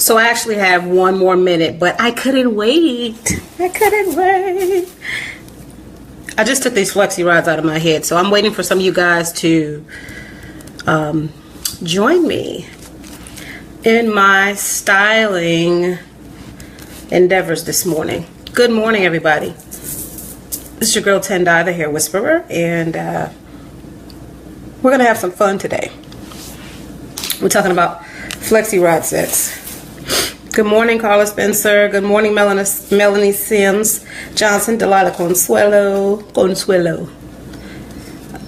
So I actually have 1 more minute, but I couldn't wait. I couldn't wait. I just took these flexi rods out of my head, so I'm waiting for some of you guys to join me in my styling endeavors this morning. Good morning, everybody. This is your girl Tendai, the hair whisperer, and we're gonna have some fun today. We're talking about flexi rod sets. Good morning, Carla Spencer. Good morning, Melanie Sims Johnson, Delilah Consuelo.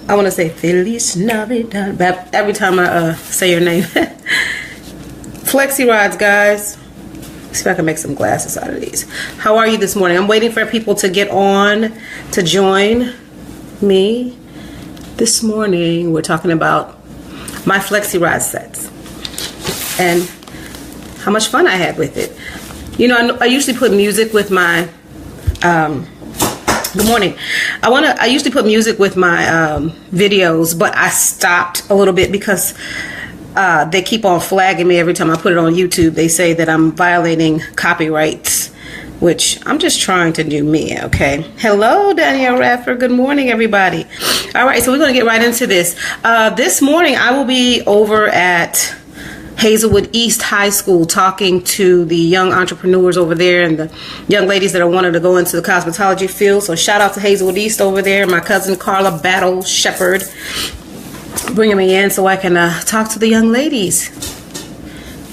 I want to say Feliz Navidad every time I say your name. Flexi rods, guys. Let's see if I can make some glasses out of these. How are you this morning? I'm waiting for people to get on to join me. This morning, we're talking about my flexi rod sets and how much fun I had with it. You know, I usually put music with my good morning. I usually put music with my videos, but I stopped a little bit because they keep on flagging me every time I put it on YouTube. They say that I'm violating copyrights, which I'm just trying to do me, okay? Hello, Danielle Radford. Good morning, everybody. All right, so we're going to get right into this. This morning, I will be over at Hazelwood East High School talking to the young entrepreneurs over there and the young ladies that are wanting to go into the cosmetology field. So shout out to Hazelwood East over there. My cousin Carla Battle Shepherd bringing me in so I can talk to the young ladies.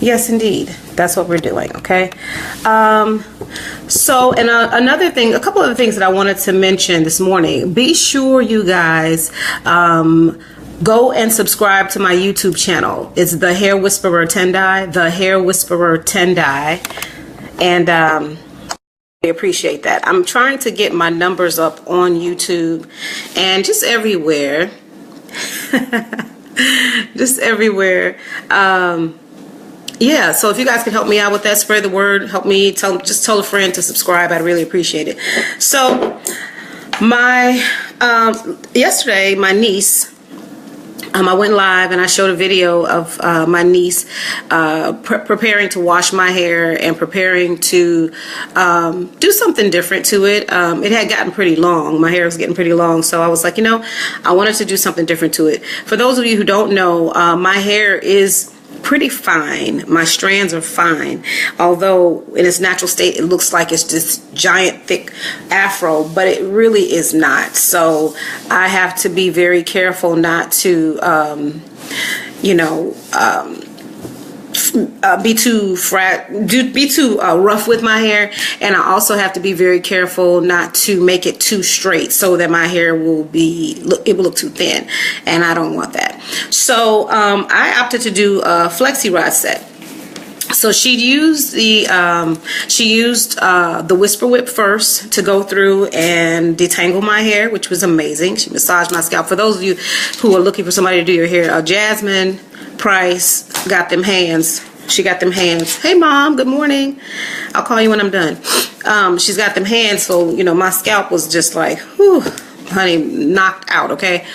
Yes, indeed. That's what we're doing, okay? So, and another thing, a couple of things that I wanted to mention this morning. Be sure you guys go and subscribe to my YouTube channel. It's The Hair Whisperer Tendai, The Hair Whisperer Tendai, and I appreciate that. I'm trying to get my numbers up on YouTube and just everywhere. Just everywhere. Yeah, so if you guys can help me out with that, spread the word, help me, just tell a friend to subscribe. I'd really appreciate it. So my yesterday, my niece, I went live and I showed a video of my niece preparing to wash my hair and preparing to do something different to it. It had gotten pretty long. My hair was getting pretty long, so I was like, you know, I wanted to do something different to it. For those of you who don't know, my hair is pretty fine. My strands are fine, although in its natural state it looks like it's this giant thick afro, but it really is not. So I have to be very careful not to you know, be too rough with my hair, and I also have to be very careful not to make it too straight so that my hair will look too thin, and I don't want that. So I opted to do a flexi rod set. So she used the Whisper Whip first to go through and detangle my hair, which was amazing. She massaged my scalp. For those of you who are looking for somebody to do your hair, Jasmine Price got them hands. She got them hands. Hey, Mom. Good morning. I'll call you when I'm done. She's got them hands, so you know my scalp was just like, whew, honey, knocked out. Okay,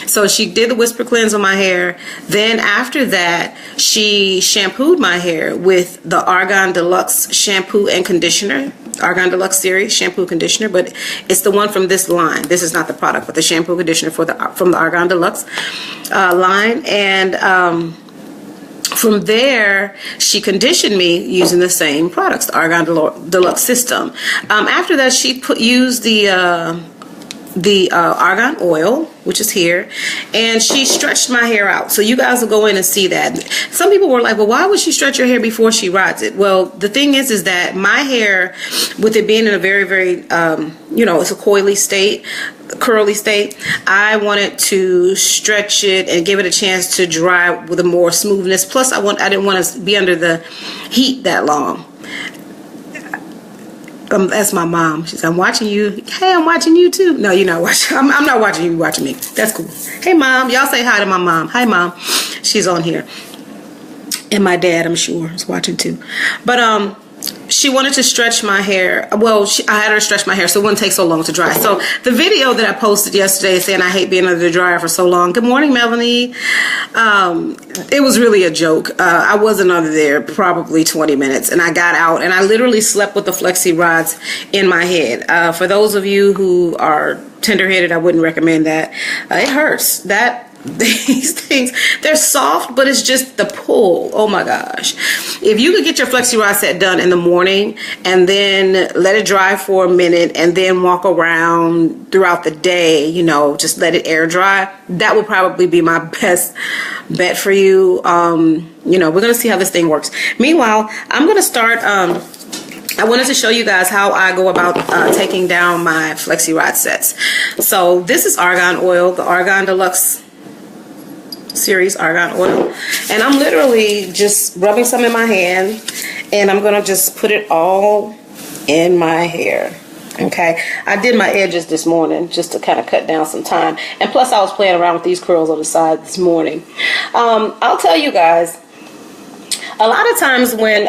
so she did the Whisper Cleanse on my hair. Then after that, she shampooed my hair with the Argan Deluxe shampoo and conditioner. Argan Deluxe series shampoo conditioner, but it's the one from this line. This is not the product, but the shampoo conditioner from the Argan Deluxe line. And from there, she conditioned me using the same products, the Argan Deluxe system. After that, she used the argan oil, which is here, and she stretched my hair out. So you guys will go in and see that. Some people were like, well, why would she stretch your hair before she rods it? Well, the thing is that my hair, with it being in a very, very, you know, it's a curly state, I wanted to stretch it and give it a chance to dry with a more smoothness. Plus, I didn't want to be under the heat that long. That's my mom. She said, I'm watching you. Hey, I'm watching you too. No, you're not watching. I'm not watching you. You're watching me. That's cool. Hey, Mom. Y'all say hi to my mom. Hi, Mom. She's on here. And my dad, I'm sure, is watching too. But she wanted to stretch my hair. Well, I had her stretch my hair so it wouldn't take so long to dry. So the video that I posted yesterday saying I hate being under the dryer for so long. Good morning, Melanie. It was really a joke. I wasn't under there probably 20 minutes, and I got out and I literally slept with the flexi rods in my head. For those of you who are tender-headed, I wouldn't recommend that. It hurts. These things, they're soft, but it's just the pull. Oh my gosh. If you could get your flexi rod set done in the morning and then let it dry for a minute and then walk around throughout the day, you know, just let it air dry, that would probably be my best bet for you. You know, we're going to see how this thing works. Meanwhile, I'm going to start, I wanted to show you guys how I go about taking down my flexi rod sets. So this is argan oil, the Argan Deluxe series argan oil, and I'm literally just rubbing some in my hand, and I'm gonna just put it all in my hair. Okay, I did my edges this morning just to kind of cut down some time, and plus I was playing around with these curls on the side this morning. I'll tell you guys, a lot of times when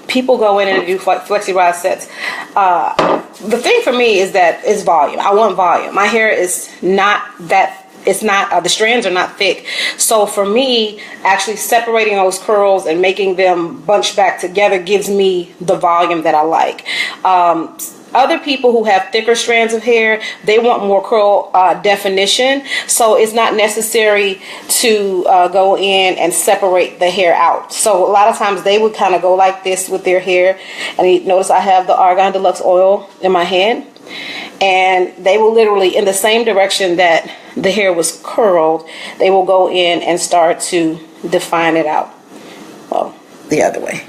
people go in and do flexi rod sets, the thing for me is that it's volume. I want volume. My hair is not that. It's not, the strands are not thick. So for me, actually separating those curls and making them bunch back together gives me the volume that I like. Other people who have thicker strands of hair, they want more curl definition. So it's not necessary to go in and separate the hair out. So a lot of times they would kind of go like this with their hair. And you notice I have the Argan Deluxe oil in my hand. And they will literally, in the same direction that the hair was curled, they will go in and start to define it out. Well, the other way.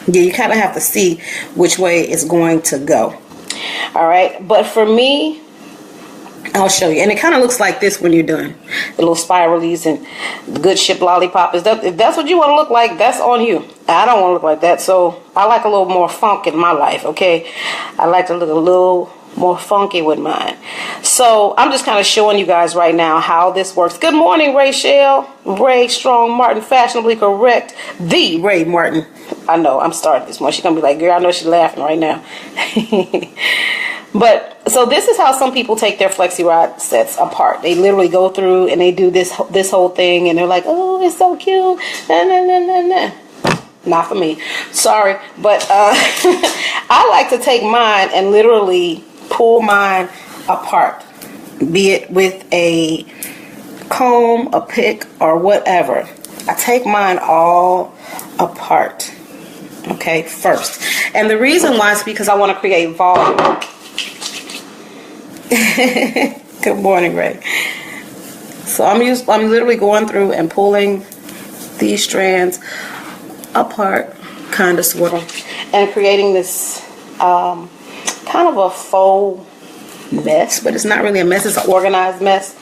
Yeah, you kind of have to see which way it's going to go. All right, but for me, I'll show you. And it kind of looks like this when you're done. The little spiralies and good ship lollipop. If that's what you want to look like, that's on you. I don't want to look like that, so I like a little more funk in my life, okay? I like to look a little more funky with mine. So I'm just kind of showing you guys right now how this works. Good morning, Rachel. Ray Strong Martin, fashionably correct. The Ray Martin. I know, I'm starting this one. She's going to be like, girl, I know she's laughing right now. But, so this is how some people take their flexi rod sets apart. They literally go through and they do this whole thing and they're like, oh, it's so cute. Nah, nah, nah, nah, nah. Not for me. Sorry. But I like to take mine and literally pull mine apart, be it with a comb, a pick, or whatever. I take mine all apart, okay, first. And the reason why is because I want to create volume. Good morning, Ray. So I'm literally going through and pulling these strands apart, kind of, sort of, and creating this kind of a faux mess, but it's not really a mess, it's an organized mess.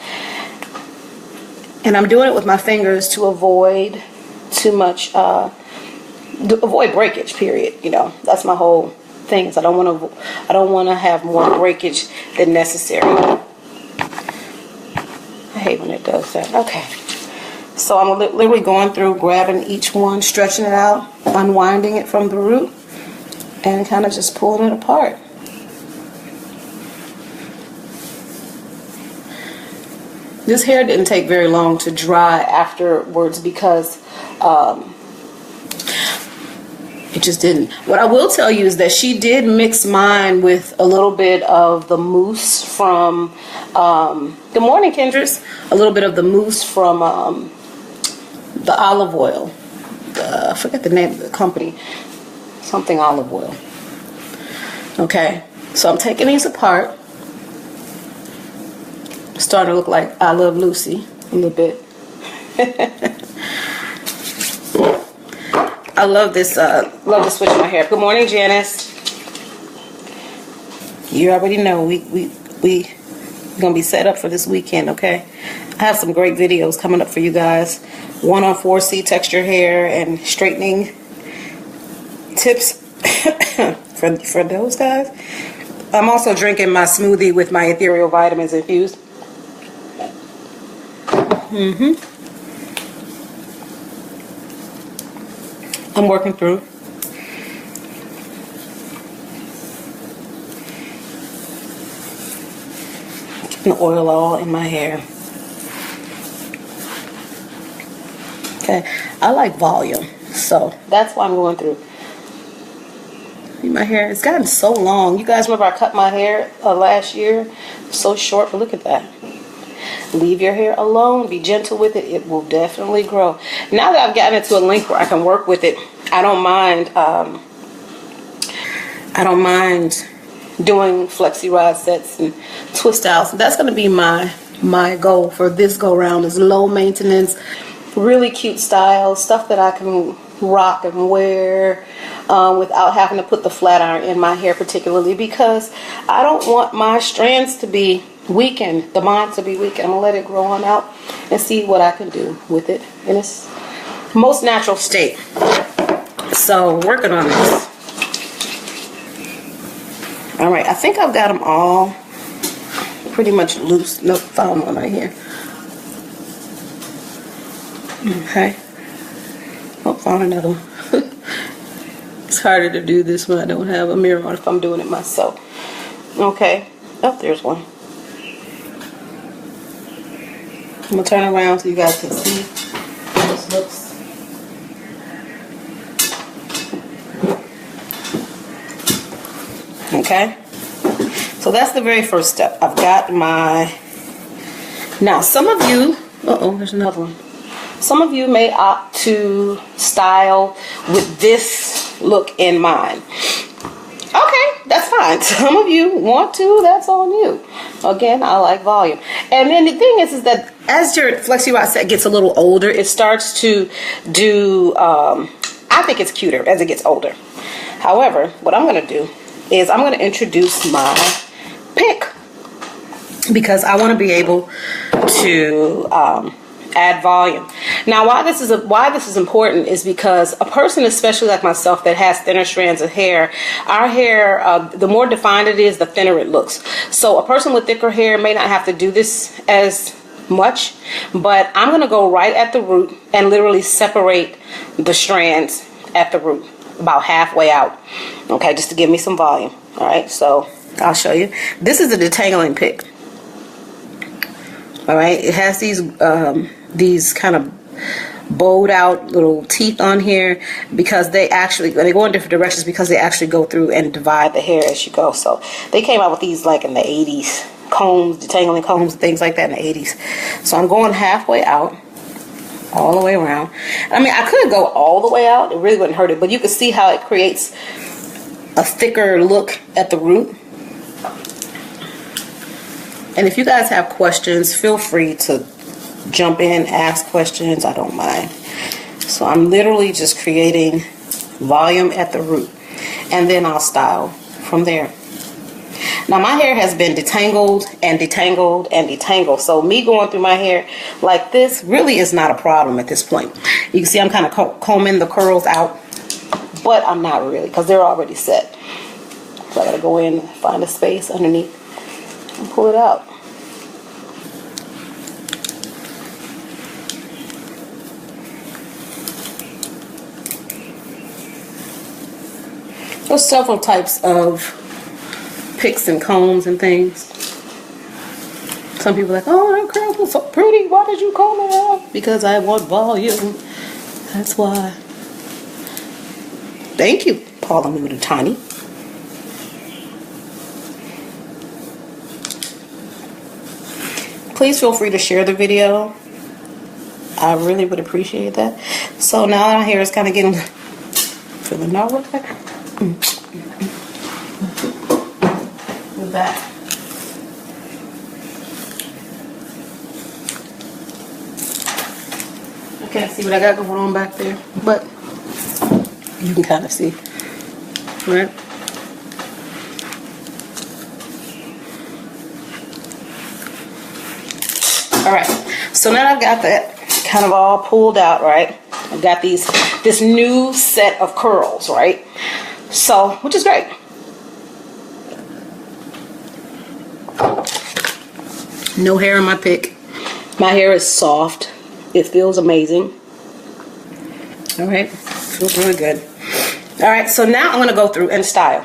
And I'm doing it with my fingers to avoid too much, avoid breakage, period. You know, that's my whole thing. Is I don't want to have more breakage than necessary. I hate when it does that. Okay. So I'm literally going through, grabbing each one, stretching it out, unwinding it from the root, and kind of just pulling it apart. This hair didn't take very long to dry afterwards because it just didn't. What I will tell you is that she did mix mine with a little bit of the mousse from, good morning, Kendris, a little bit of the mousse from the olive oil. I forget the name of the company. Something olive oil. Okay, so I'm taking these apart. Starting to look like I Love Lucy a little bit. I love this. Love to switch my hair. Good morning, Janice. You already know we gonna be set up for this weekend. Okay, I have some great videos coming up for you guys. One on 4C texture hair and straightening tips for those guys. I'm also drinking my smoothie with my ethereal vitamins infused. I'm working through. and oil all in my hair. Okay, I like volume, so that's why I'm going through. My hair, it's gotten so long. You guys remember I cut my hair last year? So short, but look at that. Leave your hair alone. Be gentle with it. It will definitely grow. Now that I've gotten it to a length where I can work with it, I don't mind. I don't mind doing flexi rod sets and twist outs. That's going to be my goal for this go round, is low maintenance, really cute style, stuff that I can rock and wear without having to put the flat iron in my hair, particularly because I don't want my strands to be weakened, the bond to be weakened. I'm gonna let it grow on out and see what I can do with it in its most natural state. So working on this. All right, I think I've got them all pretty much loose. Nope, found one right here. Okay. Oh, found another one. It's harder to do this when I don't have a mirror on if I'm doing it myself. Okay. Oh, there's one. I'm going to turn around so you guys can see how this looks. Okay. So that's the very first step. I've got my... Now, some of you... Uh-oh, there's another one. Some of you may opt to style with this look in mind. Okay, that's fine. Some of you want to, that's on you. Again, I like volume. And then the thing is that as your flexi rod set gets a little older, it starts to do, I think it's cuter as it gets older. However, what I'm going to do is I'm going to introduce my pick, because I want to be able to add volume. Now, why this is important is because a person, especially like myself, that has thinner strands of hair, our hair, the more defined it is, the thinner it looks. So a person with thicker hair may not have to do this as much, but I'm going to go right at the root and literally separate the strands at the root, about halfway out. Okay, just to give me some volume. All right, so I'll show you. This is a detangling pick. All right, it has these kind of bowed out little teeth on here because they go in different directions because they actually go through and divide the hair as you go. So they came out with these like in the 80s, combs, detangling combs, things like that in the 80s. So I'm going halfway out, all the way around. I mean, I could go all the way out. It really wouldn't hurt it, but you can see how it creates a thicker look at the root. And if you guys have questions, feel free to jump in, ask questions. I don't mind. So I'm literally just creating volume at the root, and then I'll style from there. Now my hair has been detangled and detangled and detangled, so me going through my hair like this really is not a problem at this point. You can see I'm kind of combing the curls out, but I'm not really, because they're already set. So I gotta go in, find a space underneath and pull it out. There's several types of picks and combs and things. Some people are like, oh, that curls look so pretty. Why did you comb it out? Because I want volume. That's why. Thank you, Paula Little Tiny. Please feel free to share the video. I really would appreciate that. So now our hair is kind of getting feeling all right. We're back. I can't see what I got going on back there, but you can kind of see, right? All right, so now I've got that kind of all pulled out, right? I've got this new set of curls, right? So, which is great. No hair in my pick. My hair is soft. It feels amazing. All right, feels really good. All right, so now I'm gonna go through and style.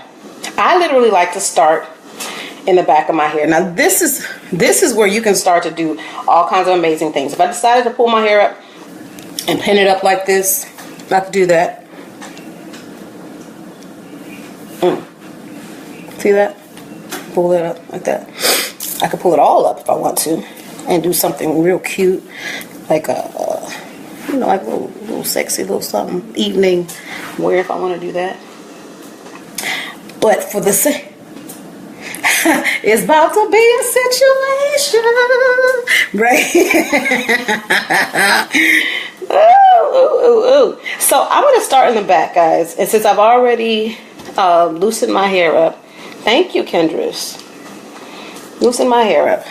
I literally like to start in the back of my hair. Now this is where you can start to do all kinds of amazing things. If I decided to pull my hair up and pin it up like this, I could do that. See that? Pull it up like that. I could pull it all up if I want to and do something real cute, like a you know, like a little sexy little something evening wear if I want to do that. But for the sake, it's about to be a situation, right? Ooh. So I'm going to start in the back, guys. And since I've already loosened my hair up, thank you, Kendris. Loosen my hair up.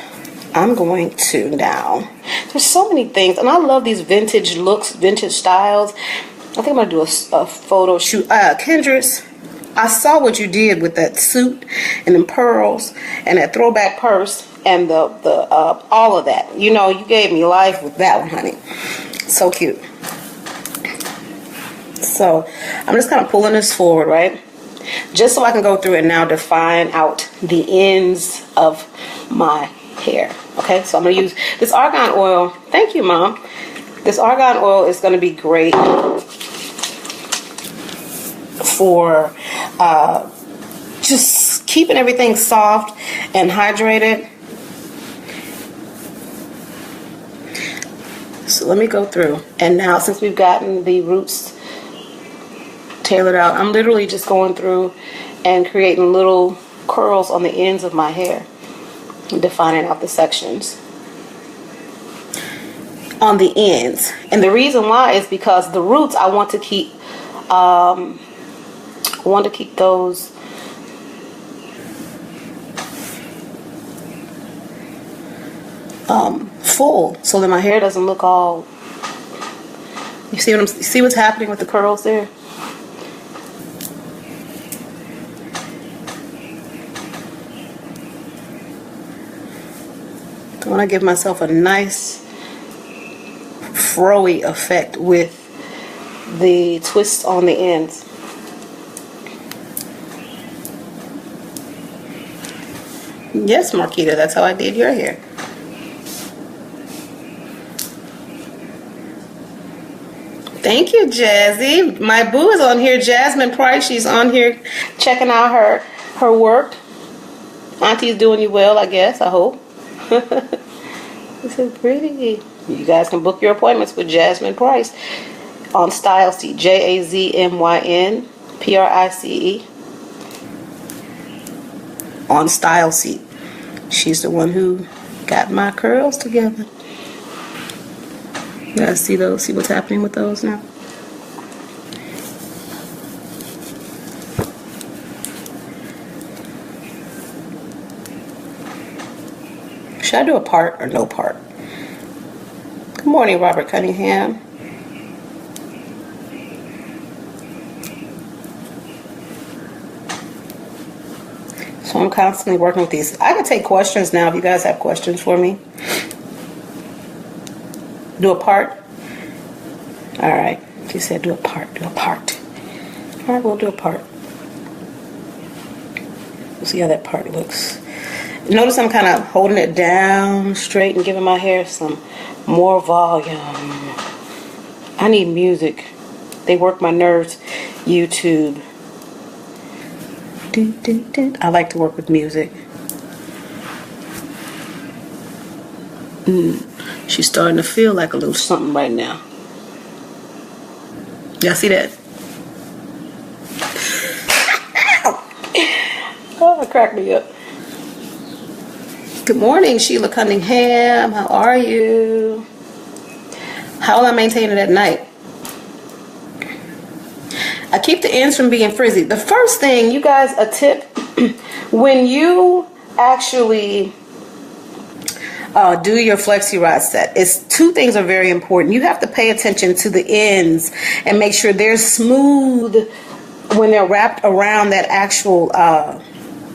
I'm going to now. There's so many things, and I love these vintage looks, vintage styles. I think I'm going to do a photo shoot. Kendris, I saw what you did with that suit and them pearls and that throwback purse and the all of that. You know, you gave me life with that one, honey. So cute. So I'm just kind of pulling this forward, right? Just so I can go through and now define out the ends of my hair. Okay, so I'm going to use this argan oil. Thank you, Mom. This argan oil is going to be great for just keeping everything soft and hydrated. So let me go through. And now since we've gotten the roots tailored out, I'm literally just going through and creating little curls on the ends of my hair and defining out the sections on the ends. And the reason why is because the roots I want to keep those full so that my hair doesn't look all, you see what's happening with the curls there? I want to give myself a nice froey effect with the twists on the ends. Yes, Marquita, that's how I did your hair. Thank you, Jazzy. My boo is on here, Jasmine Price. She's on here checking out her work. Auntie's doing you well, I guess, I hope. This is pretty. You guys can book your appointments with Jasmine Price on Style Seat. JAZMYNPRICE on Style Seat. She's the one who got my curls together. You guys see those? See what's happening with those now? Should I do a part or no part? Good morning, Robert Cunningham. So I'm constantly working with these. I can take questions now if you guys have questions for me. Do a part? Alright. She said do a part. Do a part. Alright, we'll do a part. We'll see how that part looks. Notice I'm kind of holding it down straight and giving my hair some more volume. I need music. They work my nerves. YouTube. I like to work with music. She's starting to feel like a little something right now. Y'all see that? Oh, it cracked me up. Good morning, Sheila Cunningham. How are you? How will I maintain it at night? I keep the ends from being frizzy. The first thing, you guys, a tip, when you actually do your flexi rod set, is two things are very important. You have to pay attention to the ends and make sure they're smooth when they're wrapped around that actual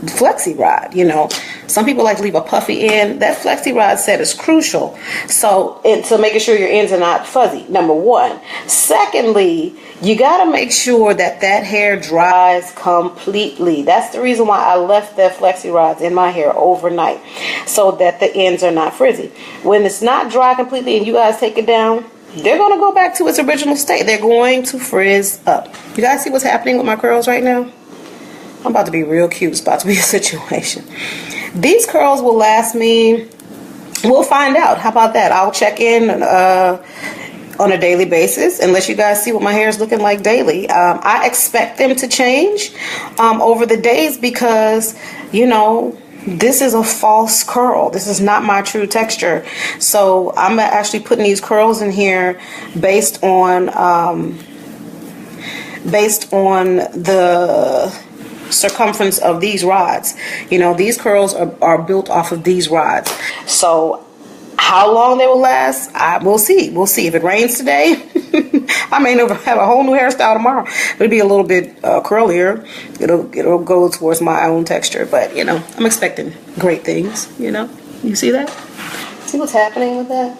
flexi rod, you know. Some people like to leave a puffy end. That flexi rod set is crucial. So to making sure your ends are not fuzzy, number one. Secondly, you got to make sure that that hair dries completely. That's the reason why I left the flexi rods in my hair overnight, so that the ends are not frizzy. When it's not dry completely and you guys take it down, they're going to go back to its original state. They're going to frizz up. You guys see what's happening with my curls right now? I'm about to be real cute. It's about to be a situation. These curls will last me, we'll find out. How about that? I'll check in on a daily basis and let you guys see what my hair is looking like daily. I expect them to change over the days because, you know, this is a false curl. This is not my true texture. So I'm actually putting these curls in here based on the circumference of these rods. You know, these curls are built off of these rods. So how long they will last, we'll see. We'll see. If it rains today, I may never have a whole new hairstyle tomorrow. It'll be a little bit curlier. It'll go towards my own texture. But, you know, I'm expecting great things, you know. You see that? See what's happening with that?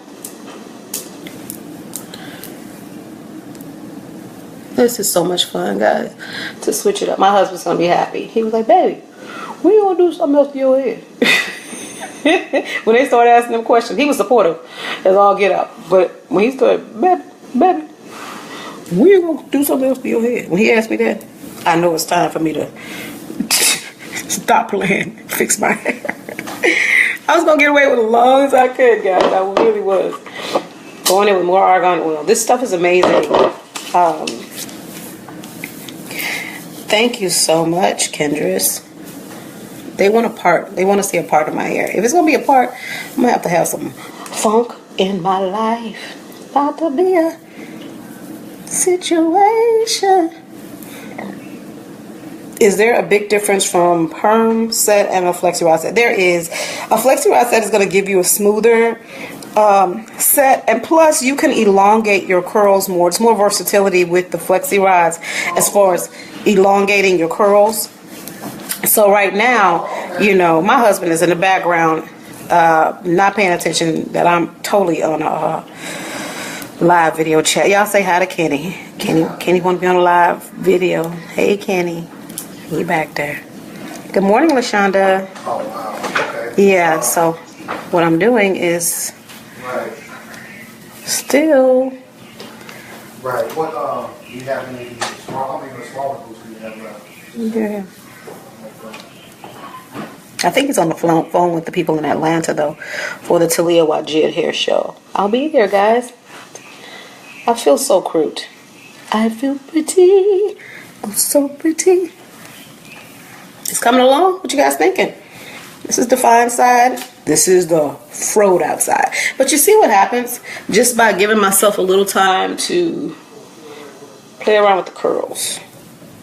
This is so much fun, guys, to switch it up. My husband's going to be happy. He was like, baby, when you going to do something else to your hair? When they started asking him questions, he was supportive as all get up. But when he started, baby, when you going to do something else to your hair? When he asked me that, I know it's time for me to stop playing, fix my hair. I was going to get away with it as long as I could, guys. I really was. Going in with more argan oil. This stuff is amazing. Thank you so much, Kendris. They want a part. They want to see a part of my hair. If it's going to be a part, I'm going to have some funk in my life. About to be a situation. Is there a big difference from perm set and a flexi rod set? There is. A flexi rod set is going to give you a smoother set, and plus you can elongate your curls more. It's more versatility with the flexi rods as far as elongating your curls. So right now, you know, my husband is in the background, not paying attention that I'm totally on a live video chat. Y'all say hi to Kenny. Kenny want to be on a live video. Hey, Kenny. He back there. Good morning, LaShonda. Oh, wow. Okay. Yeah, so what I'm doing is still... Right. What, do you have any small, how many smaller boots do you have left? Yeah. I think he's on the phone with the people in Atlanta, though, for the Talia Wajid hair show. I'll be there, guys. I feel so cute. I feel pretty. I'm so pretty. It's coming along. What you guys thinking? This is the fine side. This is the frowed out side. But you see what happens just by giving myself a little time to play around with the curls.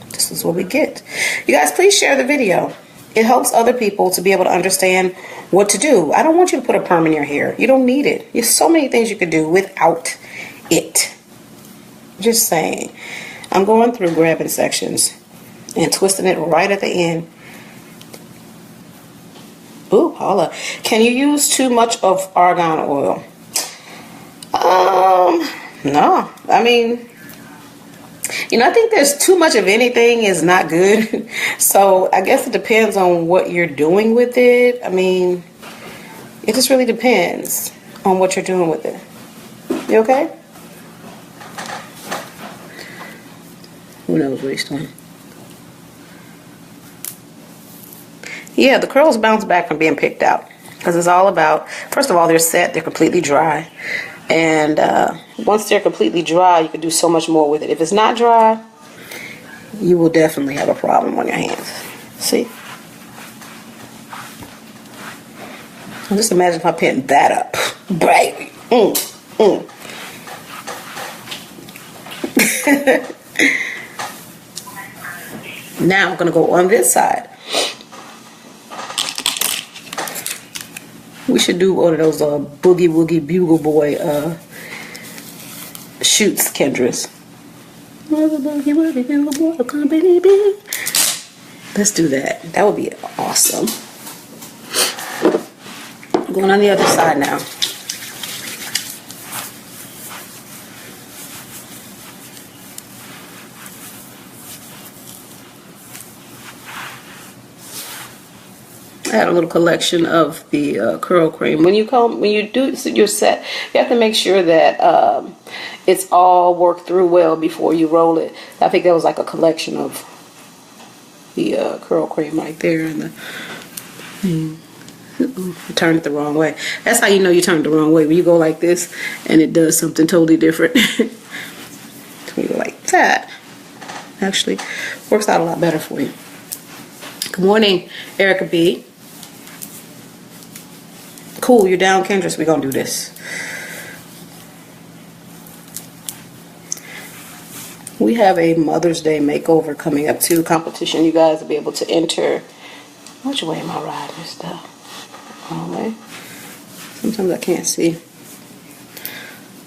This is what we get. You guys, please share the video. It helps other people to be able to understand what to do. I don't want you to put a perm in your hair. You don't need it. There's so many things you could do without it. Just saying. I'm going through grabbing sections and twisting it right at the end. Ooh, holla. Can you use too much of argan oil? No. I mean, you know, I think there's too much of anything is not good. So I guess it depends on what you're doing with it. I mean, it just really depends on what you're doing with it. You okay? Who knows what he's doing? Yeah, the curls bounce back from being picked out because it's all about, first of all, they're set, they're completely dry. And once they're completely dry, you can do so much more with it. If it's not dry, you will definitely have a problem on your hands. See? And just imagine if I pinned that up. Baby. Now I'm going to go on this side. We should do one of those boogie woogie bugle boy shoots, Kendris. Let's do that. That would be awesome. Going on the other side now. I had a little collection of the curl cream. When you do your set, you have to make sure that it's all worked through well before you roll it. I think that was like a collection of the curl cream right there. And I turned it the wrong way. That's how you know you turned it the wrong way. When you go like this and it does something totally different. When you go like that, actually works out a lot better for you. Good morning, Erica B. Cool, you're down, Kendra, so we're gonna do this. We have a Mother's Day makeover coming up too, competition. You guys will be able to enter. Which way am I riding this stuff? Wrong way. Sometimes I can't see.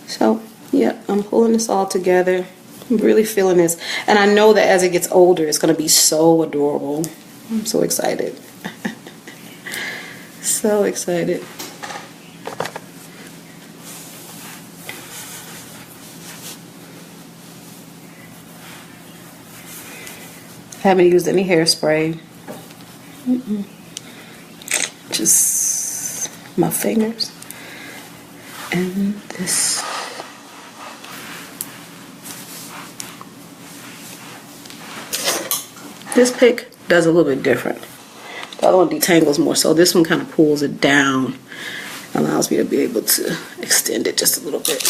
So, yeah, I'm pulling this all together. I'm really feeling this. And I know that as it gets older, it's gonna be so adorable. I'm so excited. So excited. Haven't used any hairspray. Just my fingers and this. This pick does a little bit different. The other one detangles more, so this one kind of pulls it down, allows me to be able to extend it just a little bit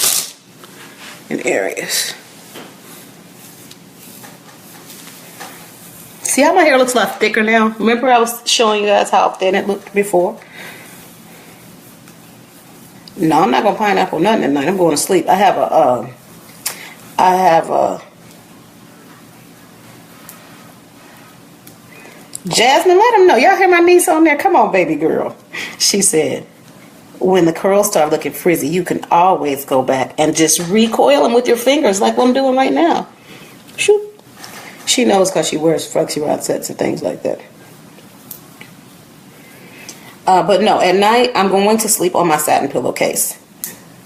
in areas. See how my hair looks a lot thicker now? Remember I was showing you guys how thin it looked before? No, I'm not gonna pineapple nothing at night. I'm going to sleep. I have a Jasmine, let them know. Y'all hear my niece on there? Come on, baby girl. She said, when the curls start looking frizzy, you can always go back and just recoil them with your fingers like what I'm doing right now. Shoot. She knows because she wears flexi rod sets and things like that. But no, at night, I'm going to sleep on my satin pillowcase.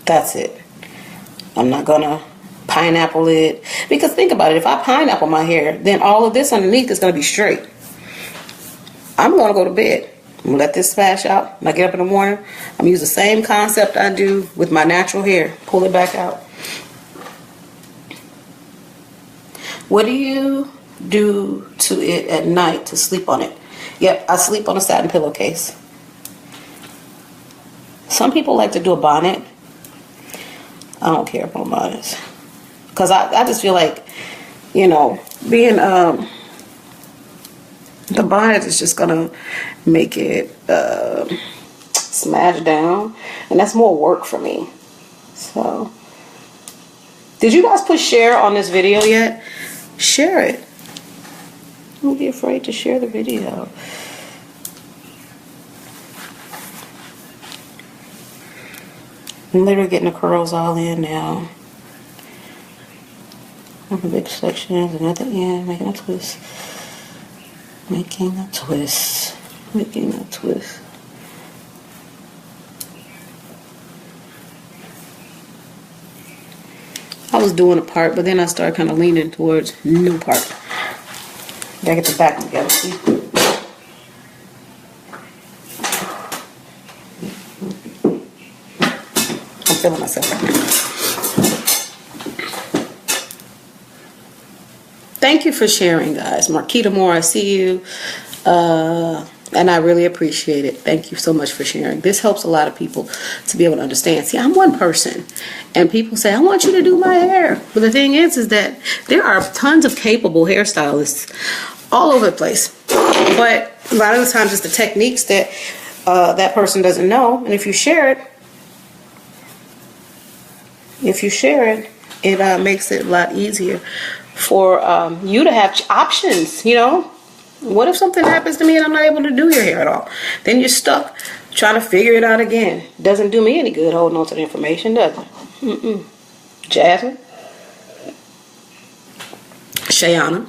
That's it. I'm not going to pineapple it. Because think about it. If I pineapple my hair, then all of this underneath is going to be straight. I'm going to go to bed. I'm going to let this smash out. When I get up in the morning, I'm going to use the same concept I do with my natural hair. Pull it back out. What do you do to it at night to sleep on it? Yep, I sleep on a satin pillowcase. Some people like to do a bonnet. I don't care about bonnets. Because I just feel like, you know, being, the bonnet is just going to make it smash down. And that's more work for me. So, did you guys push share on this video yet? Share it. Don't be afraid to share the video. I'm literally getting the curls all in now. On the big sections and at the end, making a twist. Making a twist. Making a twist. I was doing a part, but then I started kind of leaning towards new part. Gotta get the back together, see? I'm feeling myself right now. Thank you for sharing, guys. Marquita Moore, I see you. And I really appreciate it. Thank you so much for sharing. This helps a lot of people to be able to understand. See, I'm one person. And people say, I want you to do my hair. But the thing is that there are tons of capable hairstylists all over the place. But a lot of the times it's the techniques that that person doesn't know. And if you share it, it makes it a lot easier for you to have options, you know. What if something happens to me and I'm not able to do your hair at all? Then you're stuck trying to figure it out again. Doesn't do me any good holding on to the information, does it? Jasmine? Shayana?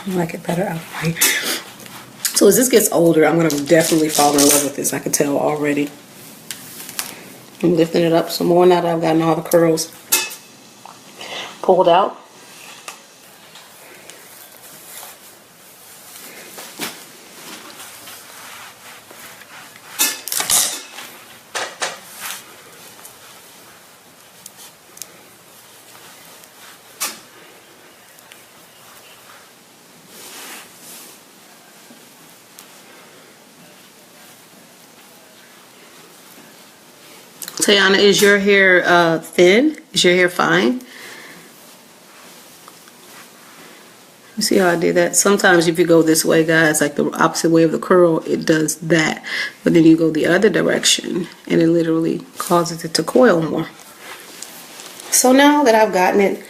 I like it better out right. So as this gets older, I'm gonna definitely fall in love with this. I can tell already. I'm lifting it up some more now that I've gotten all the curls pulled out. Tayana, is your hair thin? Is your hair fine? You see how I did that? Sometimes if you go this way, guys, like the opposite way of the curl, it does that. But then you go the other direction, and it literally causes it to coil more. So now that I've gotten it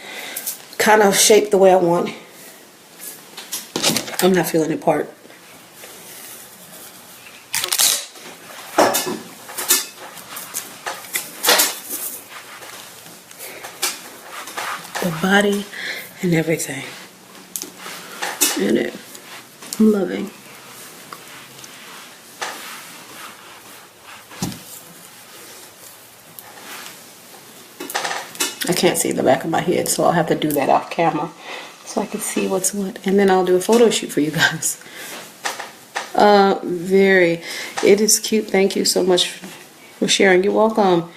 kind of shaped the way I want, I'm not feeling it part. The body and everything in it. I'm loving. I can't see the back of my head, so I'll have to do that off camera so I can see what's what, and then I'll do a photo shoot for you guys. It is cute. Thank you so much for sharing. You're welcome.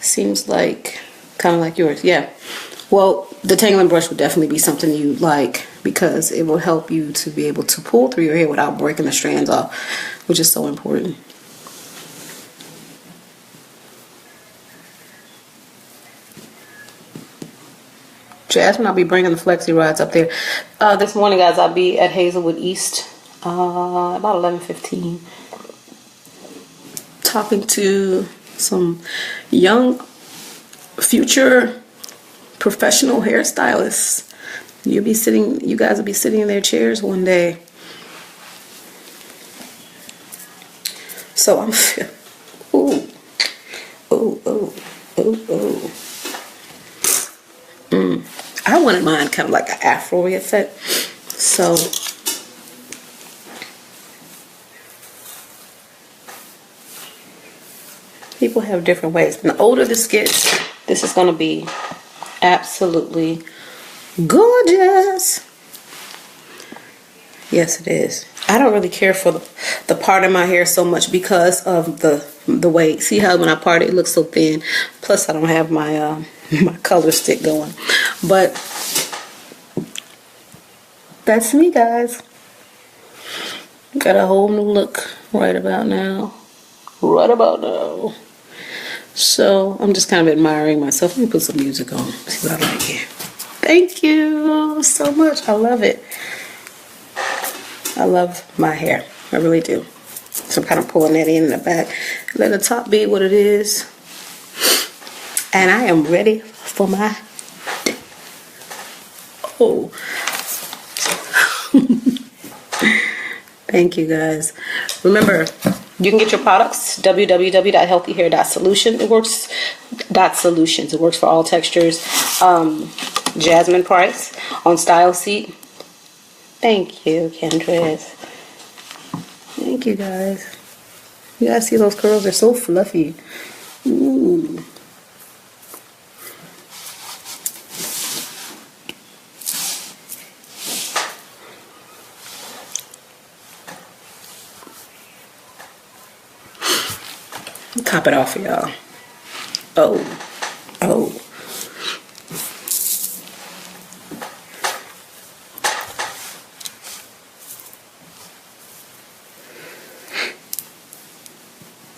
Seems like kind of like yours. Yeah. Well, the tangling brush would definitely be something you like because it will help you to be able to pull through your hair without breaking the strands off, which is so important. Jasmine, I'll be bringing the flexi rods up there. This morning, guys, I'll be at Hazelwood East about 11:15, talking to some young future professional hairstylists. You guys will be sitting in their chairs one day. So I'm ooh, ooh, ooh, ooh, ooh. I wanted mine kind of like an afro effect. So people have different ways. And the older this gets, this is going to be absolutely gorgeous. Yes, it is. I don't really care for the part of my hair so much because of the weight. See how when I part it, it looks so thin. Plus, I don't have my my color stick going. But that's me, guys. Got a whole new look right about now. Right about now. So I'm just kind of admiring myself. Let me put some music on. See what I like here. Thank you so much. I love it. I love my hair. I really do. So I'm kind of pulling that in the back. Let the top be what it is. And I am ready for my... Oh. Thank you, guys. Remember, you can get your products www.healthyhair.solution. It works. .solutions. It works for all textures. Jasmine Price on Style Seat. Thank you, Kendris. Thank you, guys. You guys see those curls? They're so fluffy. Ooh. Top it off, y'all. Oh. Oh.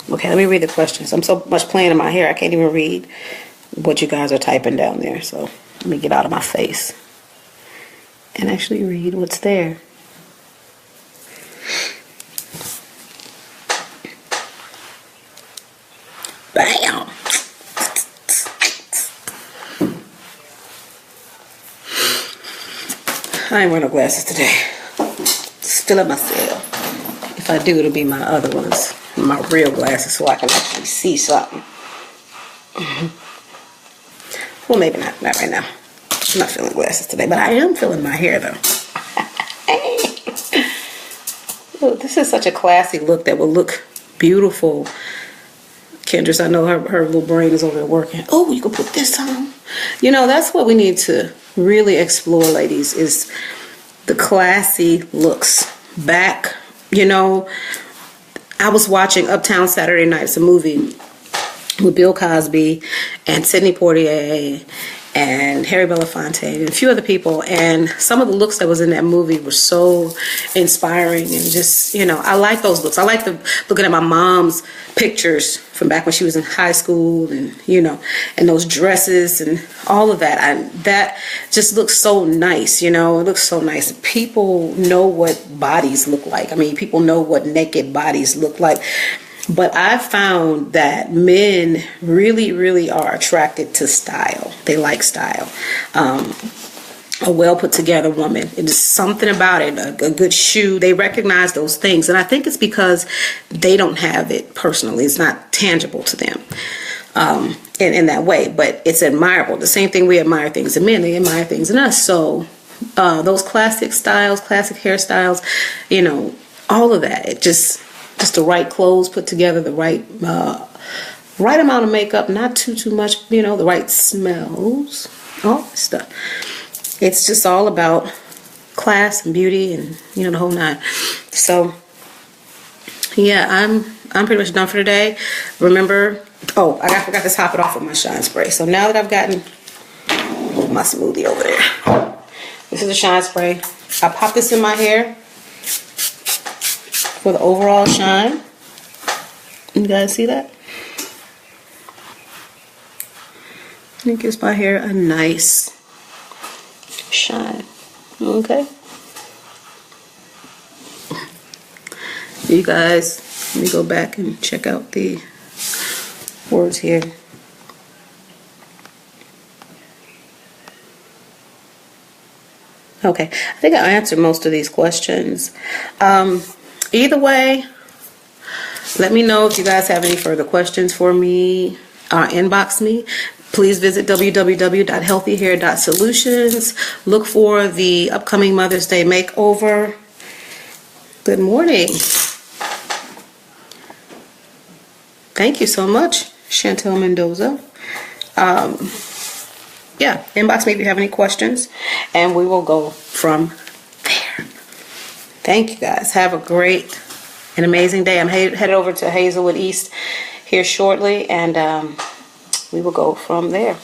Okay, let me read the questions. I'm so much playing in my hair, I can't even read what you guys are typing down there. So let me get out of my face and actually read what's there. Bam! I ain't wearing no glasses today. Still at myself. If I do, it'll be my other ones. My real glasses so I can actually see something. Well, maybe not right now. I'm not feeling glasses today, but I am feeling my hair though. this is such a classy look that will look beautiful. Kendris, I know her little brain is over there working. Oh, you can put this on. You know, that's what we need to really explore, ladies, is the classy looks. Back, you know, I was watching Uptown Saturday Night. It's a movie with Bill Cosby and Sidney Poitier and Harry Belafonte and a few other people, and some of the looks that was in that movie were so inspiring, and just, you know, I like those looks. I like looking at my mom's pictures from back when she was in high school, and, you know, and those dresses and all of that. That just looks so nice, you know. It looks so nice. People know what bodies look like. I mean, people know what naked bodies look like. But I found that men really, really are attracted to style. They like style. A well put together woman. It is something about it. A good shoe. They recognize those things. And I think it's because they don't have it personally. It's not tangible to them in that way. But it's admirable. The same thing we admire things in men. They admire things in us. So those classic styles, classic hairstyles, you know, all of that. It just the right clothes put together, the right amount of makeup, not too much, you know, the right smells, all this stuff. It's just all about class and beauty and, you know, the whole nine. So yeah, I'm pretty much done for today. Remember, I forgot to top it off with my shine spray. So now that I've gotten my smoothie over there, this is a shine spray. I pop this in my hair for the overall shine. You guys see that? It gives my hair a nice shine. Okay. You guys, let me go back and check out the words here. Okay, I think I answered most of these questions. Either way, let me know if you guys have any further questions for me. Inbox me. Please visit www.healthyhair.solutions. Look for the upcoming Mother's Day makeover. Good morning. Thank you so much, Chantel Mendoza. Yeah, inbox me if you have any questions, and we will go from there. Thank you guys. Have a great and amazing day. I'm headed over to Hazelwood East here shortly, and we will go from there.